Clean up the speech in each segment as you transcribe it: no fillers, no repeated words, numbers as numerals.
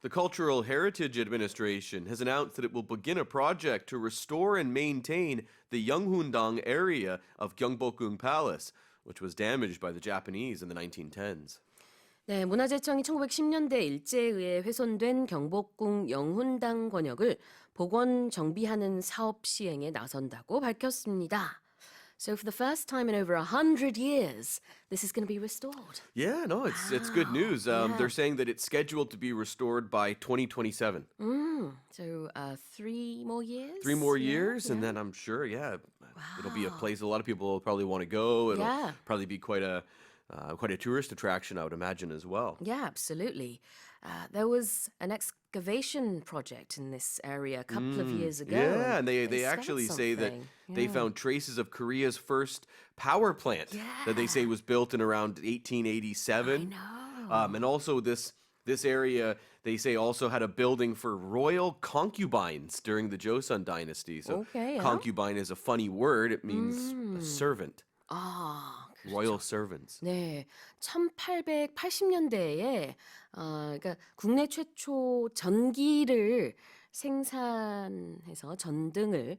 The Cultural Heritage Administration has announced that it will begin a project to restore and maintain the Yeonghundang area of Gyeongbokgung Palace, which was damaged by the Japanese in the 1910s. 네, 문화재청이 1910년대 일제에 의해 훼손된 경복궁 영훈당 권역을 복원 정비하는 사업 시행에 나선다고 밝혔습니다. So for the first time in over 100 years, this is going to be restored. Yeah, no, it's good news. They're saying that it's scheduled to be restored by 2027. So 3 more years? 3 more years, and then I'm sure, it'll be a place a lot of people will probably want to go. It'll probably be quite a tourist attraction, I would imagine, as well. Yeah, absolutely. There was an excavation project in this area a couple of years ago. Yeah, and they actually say that they found traces of Korea's first power plant that they say was built in around 1887. I know. And also this area, they say, also had a building for royal concubines during the Joseon dynasty. So concubine is a funny word. It means a servant. Royal servants. 네, 1880년대에 그러니까 국내 최초 전기를 생산해서 전등을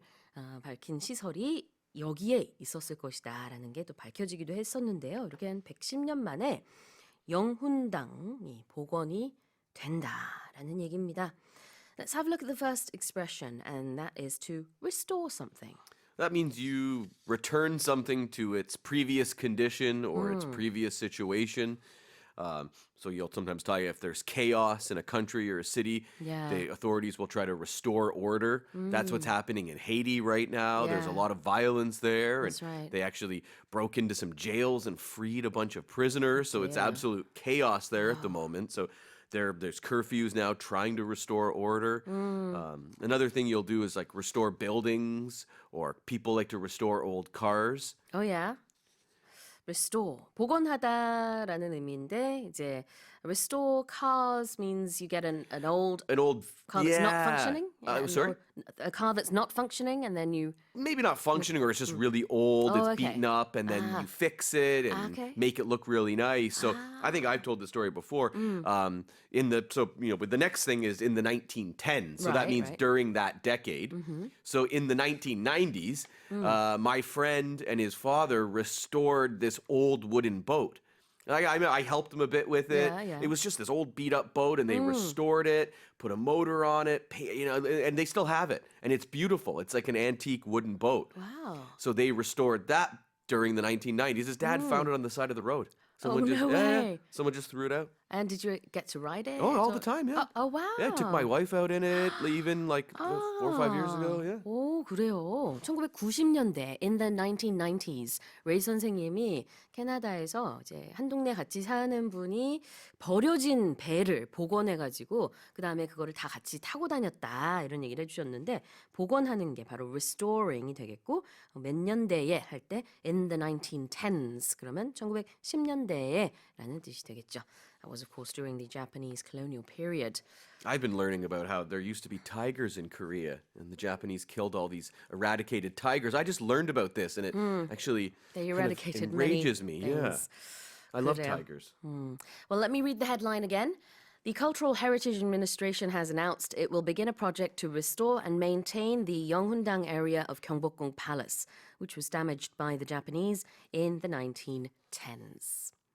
밝힌 시설이 여기에 있었을 것이다라는 게 또 밝혀지기도 했었는데요. 이렇게 한 110년 만에 영훈당이 복원이 된다라는 얘기입니다. Let's have a look at the first expression, and that is to restore something. That means you return something to its previous condition or its previous situation. So you'll sometimes tell you if there's chaos in a country or a city, the authorities will try to restore order. That's what's happening in Haiti right now. There's a lot of violence there. That's right. They actually broke into some jails and freed a bunch of prisoners. So it's absolute chaos there at the moment. So there's curfews now trying to restore order. Another thing you'll do is like restore buildings, or people like to restore old cars. Oh yeah. Restore. 복원하다라는 의미인데 이제 restore cars means you get an old car that's not functioning. Sorry? A car that's not functioning, and then you Maybe not functioning, or it's just really old, it's beaten up, and then you fix it and make it look really nice. So I think I've told the story before. But the next thing is in the 1910s. So that means during that decade. So in the 1990s, my friend and his father restored this old wooden boat. I helped them a bit with it. It was just this old beat up boat, and they restored it, put a motor on it, and they still have it. And it's beautiful. It's like an antique wooden boat. Wow. So they restored that during the 1990s. His dad found it on the side of the road. Someone just threw it out. And did you get to ride it? Oh, all the time, yeah. Oh, wow. Yeah, I took my wife out in it even like 4 or 5 years ago, yeah. 오, 그래요. 1990년대, in the 1990s, 레이 선생님이 캐나다에서 이제 한 동네 같이 사는 분이 버려진 배를 복원해가지고 그 다음에 그거를 다 같이 타고 다녔다 이런 얘기를 해주셨는데 복원하는 게 바로 restoring이 되겠고 몇 년대에 할 때 in the 1910s 그러면 1910년대에 라는 뜻이 되겠죠. That was, of course, during the Japanese colonial period. I've been learning about how there used to be tigers in Korea, and the Japanese killed all these eradicated tigers. I just learned about this, and it actually They eradicated enrages many me. Yeah, things. I love 그래요. tigers. Well, let me read the headline again. The Cultural Heritage Administration has announced it will begin a project to restore and maintain the Yeonghundang area of Gyeongbokgung Palace, which was damaged by the Japanese in the 1910s.